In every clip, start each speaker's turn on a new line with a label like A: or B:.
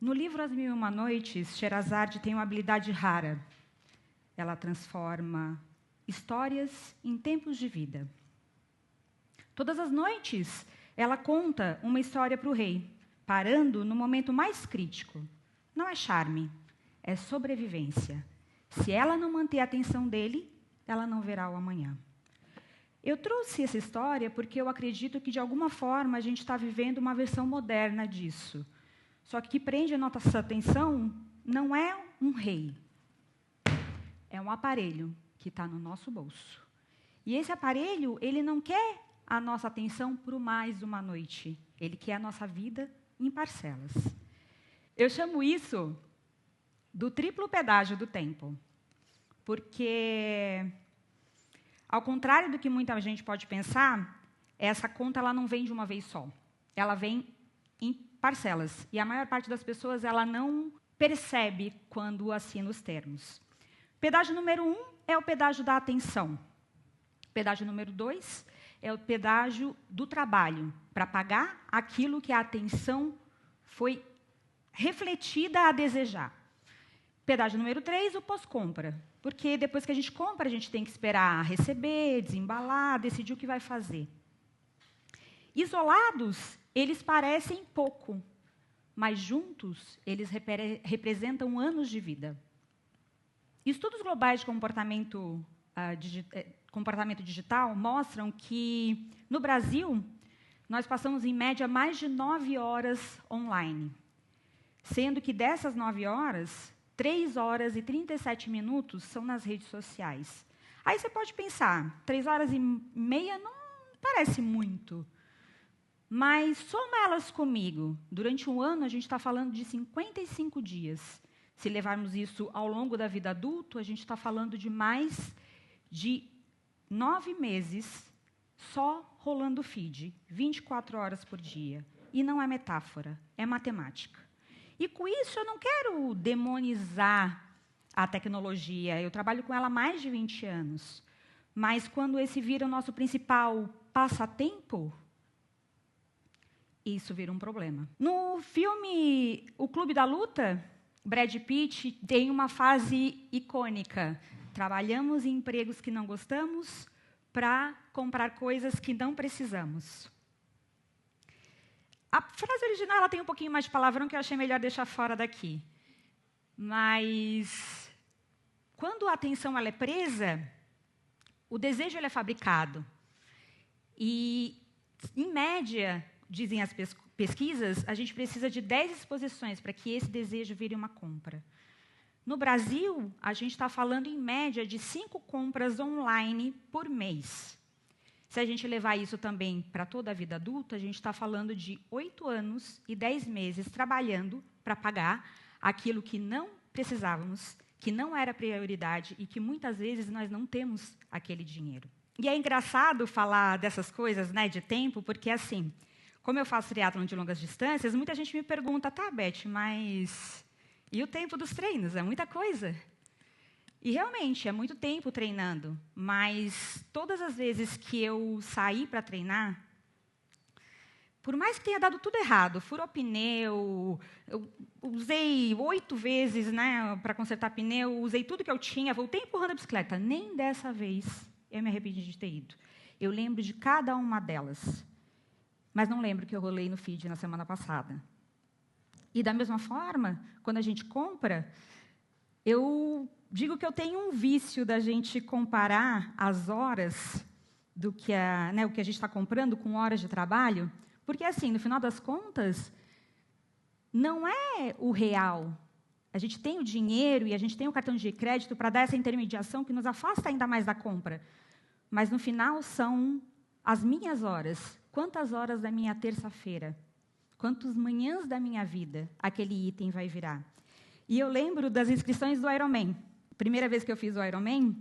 A: No livro As Mil e Uma Noites, Sherazade tem uma habilidade rara. Ela transforma histórias em tempos de vida. Todas as noites, ela conta uma história para o rei, parando no momento mais crítico. Não é charme, é sobrevivência. Se ela não manter a atenção dele, ela não verá o amanhã. Eu trouxe essa história porque eu acredito que, de alguma forma, a gente está vivendo uma versão moderna disso. Só que o que prende a nossa atenção não é um rei. É um aparelho que está no nosso bolso. E esse aparelho, ele não quer a nossa atenção por mais uma noite. Ele quer a nossa vida em parcelas. Eu chamo isso do triplo pedágio do tempo. Porque, ao contrário do que muita gente pode pensar, essa conta ela não vem de uma vez só. Ela vem em parcelas. E a maior parte das pessoas ela não percebe quando assina os termos. Pedágio número 1 é o pedágio da atenção. Pedágio número 2 é o pedágio do trabalho, para pagar aquilo que a atenção foi refletida a desejar. Pedágio número 3, o pós-compra. Porque depois que a gente compra, a gente tem que esperar receber, desembalar, decidir o que vai fazer. Isolados, eles parecem pouco, mas juntos, eles representam anos de vida. Estudos globais de comportamento digital mostram que, no Brasil, nós passamos, em média, mais de 9 horas online. Sendo que dessas 9 horas, 3 horas e 37 minutos são nas redes sociais. Aí você pode pensar, 3 horas e meia não parece muito. Mas soma elas comigo. Durante um ano, a gente está falando de 55 dias. Se levarmos isso ao longo da vida adulta, a gente está falando de mais de 9 meses só rolando feed, 24 horas por dia. E não é metáfora, é matemática. E com isso eu não quero demonizar a tecnologia, eu trabalho com ela há mais de 20 anos. Mas quando esse vira o nosso principal passatempo, isso vira um problema. No filme O Clube da Luta, Brad Pitt tem uma fase icônica. Trabalhamos em empregos que não gostamos para comprar coisas que não precisamos. A frase original ela tem um pouquinho mais de palavrão que eu achei melhor deixar fora daqui. Mas, quando a atenção ela é presa, o desejo ele é fabricado. E, em média, dizem as pesquisas, a gente precisa de 10 exposições para que esse desejo vire uma compra. No Brasil, a gente está falando, em média, de 5 compras online por mês. Se a gente levar isso também para toda a vida adulta, a gente está falando de 8 anos e 10 meses trabalhando para pagar aquilo que não precisávamos, que não era prioridade e que, muitas vezes, nós não temos aquele dinheiro. E é engraçado falar dessas coisas, né, de tempo, porque, assim, como eu faço triatlon de longas distâncias, muita gente me pergunta, tá, Beth, mas e o tempo dos treinos? É muita coisa. E, realmente, é muito tempo treinando. Mas, todas as vezes que eu saí para treinar, por mais que tenha dado tudo errado, furou pneu, eu usei 8 vezes, né, para consertar pneu, usei tudo que eu tinha, voltei empurrando a bicicleta. Nem dessa vez eu me arrependi de ter ido. Eu lembro de cada uma delas. Mas não lembro que eu rolei no feed na semana passada. E, da mesma forma, quando a gente compra, eu digo que eu tenho um vício da gente comparar as horas do que o que a gente está comprando com horas de trabalho, porque, assim, no final das contas, não é o real. A gente tem o dinheiro e a gente tem o cartão de crédito para dar essa intermediação que nos afasta ainda mais da compra. Mas, no final, são as minhas horas. Quantas horas da minha terça-feira? Quantas manhãs da minha vida aquele item vai virar? E eu lembro das inscrições do Ironman. Primeira vez que eu fiz o Ironman,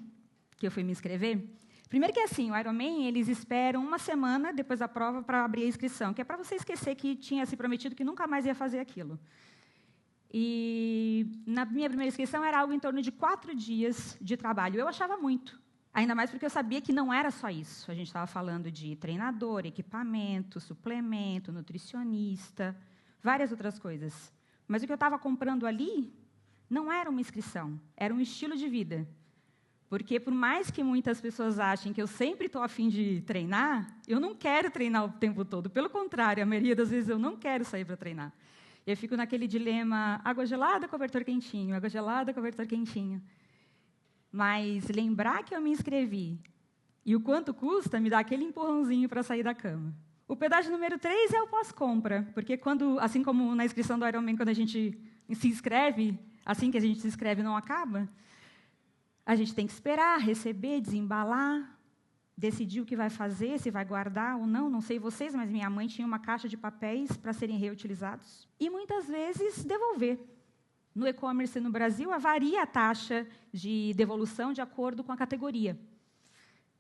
A: que eu fui me inscrever, primeiro que assim, o Ironman, eles esperam uma semana depois da prova para abrir a inscrição, que é para você esquecer que tinha se prometido que nunca mais ia fazer aquilo. E na minha primeira inscrição era algo em torno de 4 dias de trabalho. Eu achava muito. Ainda mais porque eu sabia que não era só isso. A gente estava falando de treinador, equipamento, suplemento, nutricionista, várias outras coisas. Mas o que eu estava comprando ali não era uma inscrição, era um estilo de vida. Porque, por mais que muitas pessoas achem que eu sempre estou a fim de treinar, eu não quero treinar o tempo todo. Pelo contrário, a maioria das vezes eu não quero sair para treinar. Eu fico naquele dilema, água gelada, cobertor quentinho, água gelada, cobertor quentinho. Mas lembrar que eu me inscrevi e o quanto custa, me dá aquele empurrãozinho para sair da cama. O pedágio número 3 é o pós-compra, porque assim como na inscrição do Ironman, quando a gente se inscreve, assim que a gente se inscreve não acaba, a gente tem que esperar, receber, desembalar, decidir o que vai fazer, se vai guardar ou não sei vocês, mas minha mãe tinha uma caixa de papéis para serem reutilizados. E, muitas vezes, devolver. No e-commerce no Brasil, varia a taxa de devolução de acordo com a categoria.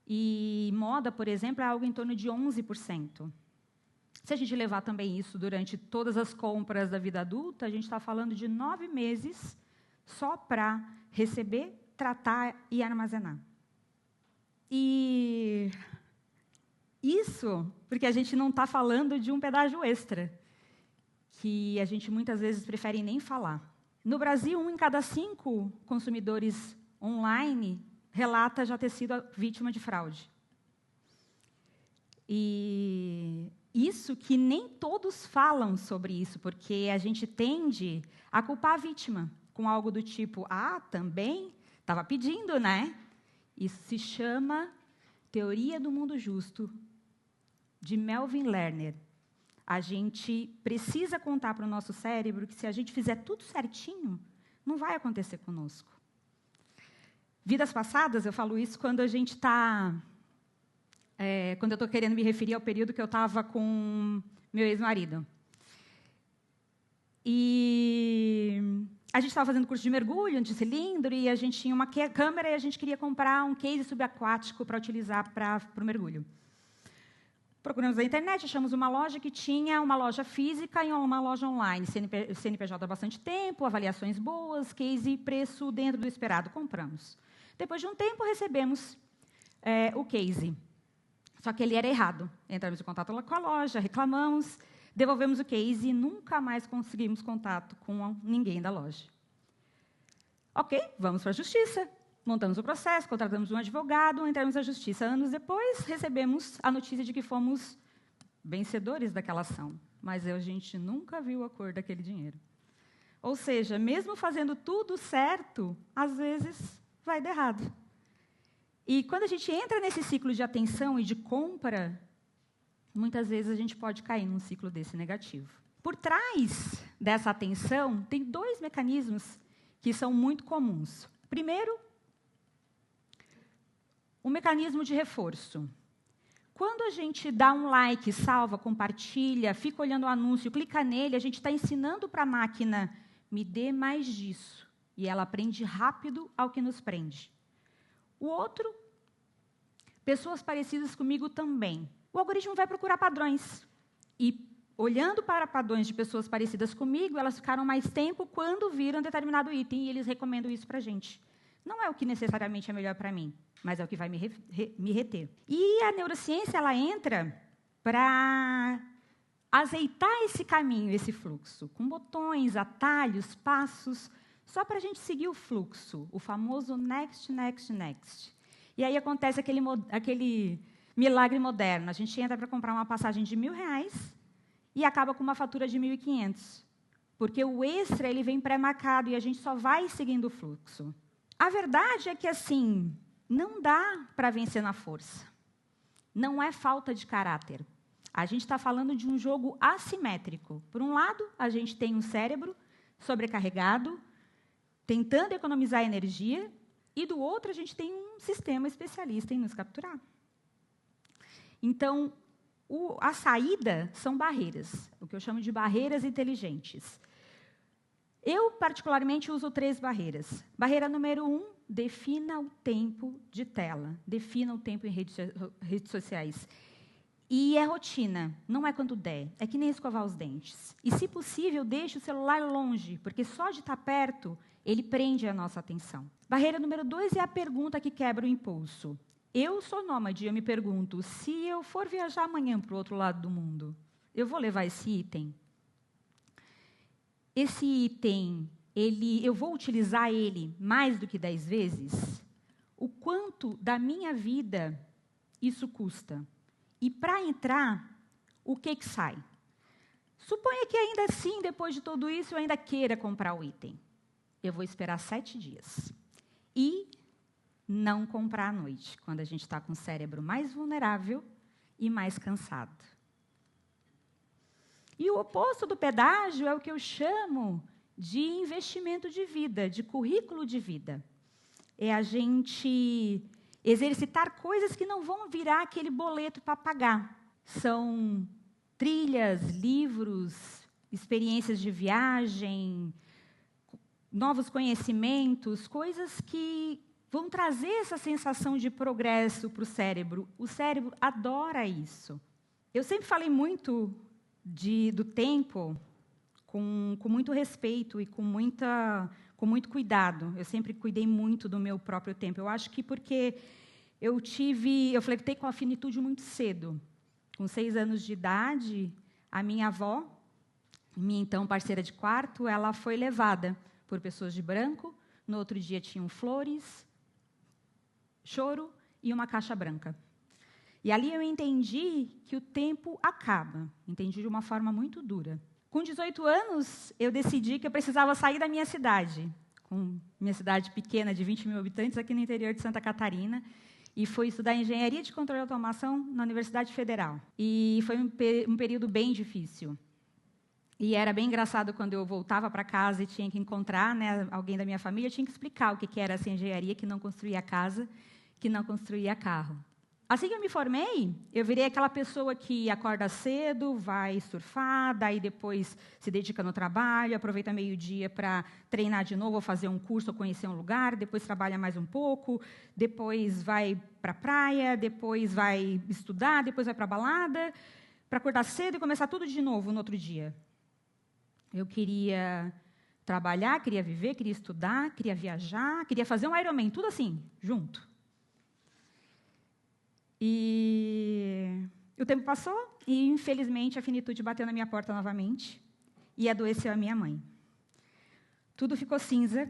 A: E moda, por exemplo, é algo em torno de 11%. Se a gente levar também isso durante todas as compras da vida adulta, a gente está falando de 9 meses só para receber, tratar e armazenar. E isso porque a gente não está falando de um pedágio extra, que a gente muitas vezes prefere nem falar. No Brasil, 1 em cada 5 consumidores online relata já ter sido vítima de fraude. E isso que nem todos falam sobre isso, porque a gente tende a culpar a vítima com algo do tipo, também estava pedindo, né? Isso se chama Teoria do Mundo Justo, de Melvin Lerner. A gente precisa contar para o nosso cérebro que, se a gente fizer tudo certinho, não vai acontecer conosco. Vidas passadas, eu falo isso quando a gente está... quando eu estou querendo me referir ao período que eu estava com meu ex-marido. E a gente estava fazendo curso de mergulho, de cilindro, e a gente tinha uma câmera e a gente queria comprar um case subaquático para utilizar para o mergulho. Procuramos na internet, achamos uma loja que tinha uma loja física e uma loja online. CNPJ há bastante tempo, avaliações boas, case e preço dentro do esperado. Compramos. Depois de um tempo, recebemos o case. Só que ele era errado. Entramos em contato com a loja, reclamamos, devolvemos o case e nunca mais conseguimos contato com ninguém da loja. Ok, vamos para a justiça. Montamos o processo, contratamos um advogado, entramos na justiça. Anos depois, recebemos a notícia de que fomos vencedores daquela ação. Mas a gente nunca viu a cor daquele dinheiro. Ou seja, mesmo fazendo tudo certo, às vezes vai dar errado. E quando a gente entra nesse ciclo de atenção e de compra, muitas vezes a gente pode cair num ciclo desse negativo. Por trás dessa atenção, tem 2 mecanismos que são muito comuns. Primeiro, o mecanismo de reforço. Quando a gente dá um like, salva, compartilha, fica olhando o anúncio, clica nele, a gente está ensinando para a máquina, me dê mais disso. E ela aprende rápido ao que nos prende. O outro, pessoas parecidas comigo também. O algoritmo vai procurar padrões. E, olhando para padrões de pessoas parecidas comigo, elas ficaram mais tempo quando viram determinado item, e eles recomendam isso para a gente. Não é o que necessariamente é melhor para mim, mas é o que vai me reter. E a neurociência, ela entra para azeitar esse caminho, esse fluxo, com botões, atalhos, passos, só para a gente seguir o fluxo, o famoso next, next, next. E aí acontece aquele milagre moderno. A gente entra para comprar uma passagem de R$1.000 e acaba com uma fatura de R$1.500. Porque o extra ele vem pré-marcado e a gente só vai seguindo o fluxo. A verdade é que, assim, não dá para vencer na força. Não é falta de caráter. A gente está falando de um jogo assimétrico. Por um lado, a gente tem um cérebro sobrecarregado, tentando economizar energia, e do outro, a gente tem um sistema especialista em nos capturar. Então, a saída são barreiras, o que eu chamo de barreiras inteligentes. Eu, particularmente, uso 3 barreiras. Barreira número 1, defina o tempo de tela. Defina o tempo em redes sociais. E é rotina, não é quando der. É que nem escovar os dentes. E, se possível, deixe o celular longe, porque só de estar perto, ele prende a nossa atenção. Barreira número 2 é a pergunta que quebra o impulso. Eu sou nômade e eu me pergunto, se eu for viajar amanhã para o outro lado do mundo, eu vou levar esse item? esse item, eu vou utilizar ele mais do que 10 vezes? O quanto da minha vida isso custa? E para entrar, o que sai? Suponha que ainda assim, depois de tudo isso, eu ainda queira comprar o item. Eu vou esperar 7 dias. E não comprar à noite, quando a gente está com o cérebro mais vulnerável e mais cansado. E o oposto do pedágio é o que eu chamo de investimento de vida, de currículo de vida. É a gente exercitar coisas que não vão virar aquele boleto para pagar. São trilhas, livros, experiências de viagem, novos conhecimentos, coisas que vão trazer essa sensação de progresso para o cérebro. O cérebro adora isso. Eu sempre falei muito do tempo com muito respeito e com muito cuidado. Eu sempre cuidei muito do meu próprio tempo. Eu acho que porque eu flertei com a finitude muito cedo. Com 6 anos de idade, a minha avó, minha então parceira de quarto, ela foi levada por pessoas de branco. No outro dia tinham flores, choro e uma caixa branca. E ali eu entendi que o tempo acaba. Entendi de uma forma muito dura. Com 18 anos, eu decidi que eu precisava sair da minha cidade. Com minha cidade pequena, de 20 mil habitantes, aqui no interior de Santa Catarina. E fui estudar Engenharia de Controle e Automação na Universidade Federal. E foi um período bem difícil. E era bem engraçado quando eu voltava para casa e tinha que encontrar, né, alguém da minha família, eu tinha que explicar o que era essa engenharia que não construía casa, que não construía carro. Assim que eu me formei, eu virei aquela pessoa que acorda cedo, vai surfar, daí depois se dedica no trabalho, aproveita meio-dia para treinar de novo, ou fazer um curso, ou conhecer um lugar, depois trabalha mais um pouco, depois vai para a praia, depois vai estudar, depois vai para a balada, para acordar cedo e começar tudo de novo no outro dia. Eu queria trabalhar, queria viver, queria estudar, queria viajar, queria fazer um Ironman, tudo assim, junto. E o tempo passou e, infelizmente, a finitude bateu na minha porta novamente e adoeceu a minha mãe. Tudo ficou cinza,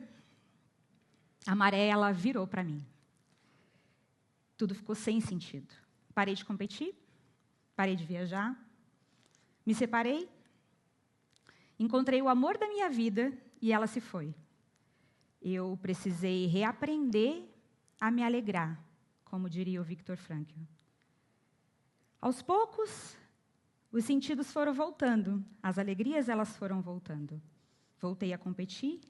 A: a maré ela virou para mim. Tudo ficou sem sentido. Parei de competir, parei de viajar, me separei, encontrei o amor da minha vida e ela se foi. Eu precisei reaprender a me alegrar, como diria o Viktor Frankl. Aos poucos, os sentidos foram voltando, as alegrias elas foram voltando. Voltei a competir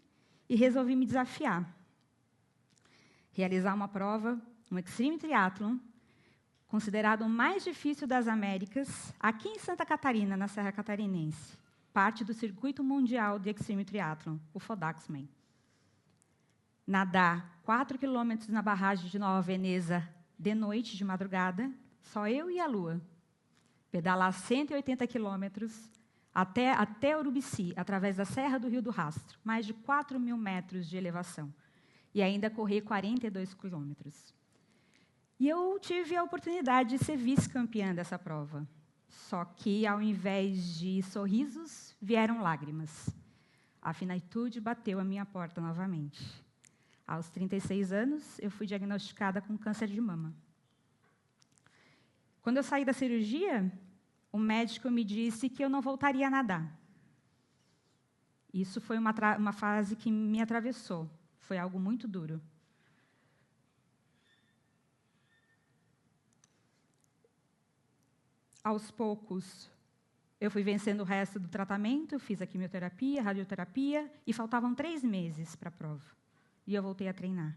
A: e resolvi me desafiar. Realizar uma prova, um Extreme Triathlon, considerado o mais difícil das Américas, aqui em Santa Catarina, na Serra Catarinense, parte do circuito mundial de Extreme Triathlon, o FODAXMAN. Nadar 4 quilômetros na barragem de Nova Veneza de noite, de madrugada, só eu e a Lua. Pedalar 180 quilômetros até Urubici, através da Serra do Rio do Rastro, mais de 4.000 metros de elevação. E ainda correr 42 quilômetros. E eu tive a oportunidade de ser vice-campeã dessa prova. Só que, ao invés de sorrisos, vieram lágrimas. A finitude bateu a minha porta novamente. Aos 36 anos, eu fui diagnosticada com câncer de mama. Quando eu saí da cirurgia, o médico me disse que eu não voltaria a nadar. Isso foi uma fase que me atravessou. Foi algo muito duro. Aos poucos, eu fui vencendo o resto do tratamento, fiz a quimioterapia, a radioterapia, e faltavam 3 meses para a prova. E eu voltei a treinar.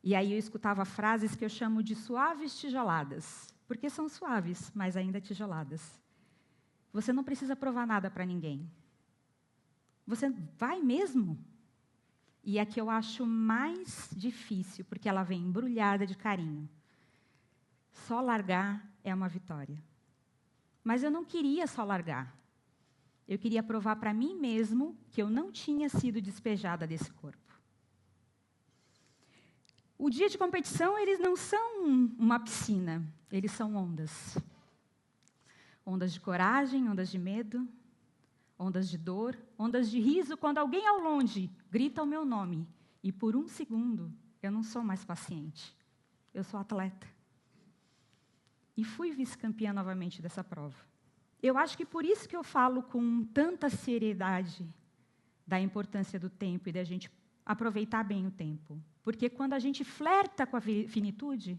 A: E aí eu escutava frases que eu chamo de suaves tijoladas, porque são suaves, mas ainda tijoladas. Você não precisa provar nada para ninguém. Você vai mesmo? E a que eu acho mais difícil, porque ela vem embrulhada de carinho. Só largar é uma vitória. Mas eu não queria só largar. Eu queria provar para mim mesmo que eu não tinha sido despejada desse corpo. O dia de competição, eles não são uma piscina, eles são ondas. Ondas de coragem, ondas de medo, ondas de dor, ondas de riso, quando alguém ao longe grita o meu nome. E por um segundo, eu não sou mais paciente. Eu sou atleta. E fui vice-campeã novamente dessa prova. Eu acho que por isso que eu falo com tanta seriedade da importância do tempo e da gente aproveitar bem o tempo. Porque quando a gente flerta com a finitude,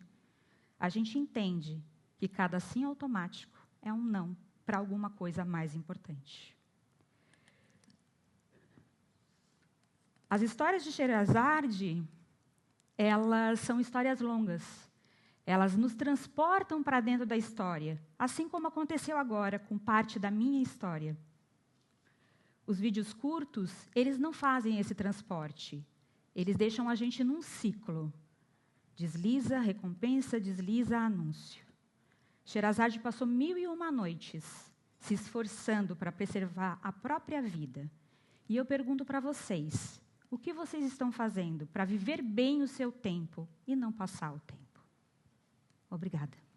A: a gente entende que cada sim automático é um não para alguma coisa mais importante. As histórias de Sherazade, elas são histórias longas. Elas nos transportam para dentro da história, assim como aconteceu agora com parte da minha história. Os vídeos curtos, eles não fazem esse transporte. Eles deixam a gente num ciclo. Desliza, recompensa, desliza, anúncio. Sherazade passou 1001 noites se esforçando para preservar a própria vida. E eu pergunto para vocês, o que vocês estão fazendo para viver bem o seu tempo e não passar o tempo? Obrigada.